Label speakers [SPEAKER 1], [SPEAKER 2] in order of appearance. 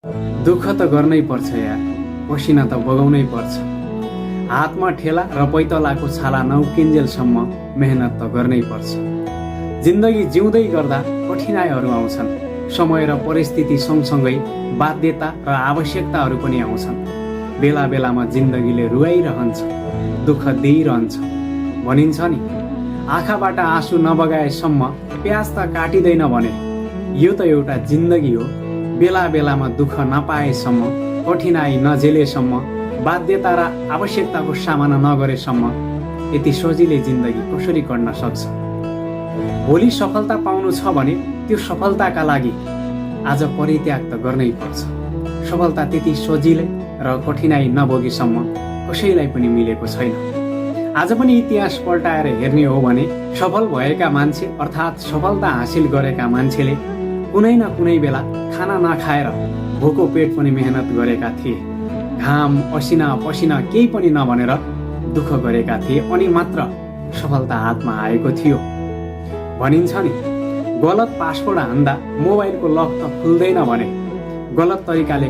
[SPEAKER 1] दुःख त गर्नै पर्छ यार, पसिना त बगाउनै पर्छ। हातमा ठेला र पैतलाको छाला नउकिन्जेलसम्म मेहनत त गर्नै पर्छ। जिन्दगी जिउँदै गर्दा कठिनाइहरू आउँछन्। समय र परिस्थिति सँगसँगै बाध्यता र आवश्यकताहरू पनि आउँछन्। बेला बेलामा जिन्दगीले रुवाइरहन्छ, दुःख दिइरहन्छ। भनिन्छ नि, आँखाबाट आँसु नबगाएसम्म प्याज त काटिँदैन भने। यो त एउटा जिन्दगी हो। बेला बेलामा दुःख नपाएसम्म, कठिनाइ नझेलेसम्म, बाध्यता र आवश्यकताको सामना नगरेसम्म यति सजिलै जिन्दगी कसरी कट्न सक्छ? भोलि सफलता पाउनु छ भने त्यो सफलताका लागि आज परित्याग त गर्नै पर्छ। सफलता त्यति सजिलै र कठिनाइ नभोगेसम्म कसैलाई पनि मिलेको छैन। आज पनि इतिहास पल्टाएर हेर्ने हो भने सफल भएका मान्छे अर्थात् सफलता हासिल गरेका मान्छेले कुनै न कुनै बेला खाना नखाएर भोको पेट पनि मेहनत गरेका थिए। घाम असिना पसिना केही पनि नभनेर दुःख गरेका थिए अनि मात्र सफलता हातमा आएको थियो। भनिन्छ नि, गलत पासवर्ड हान्दा मोबाइलको लक त खुल्दैन भने गलत तरिकाले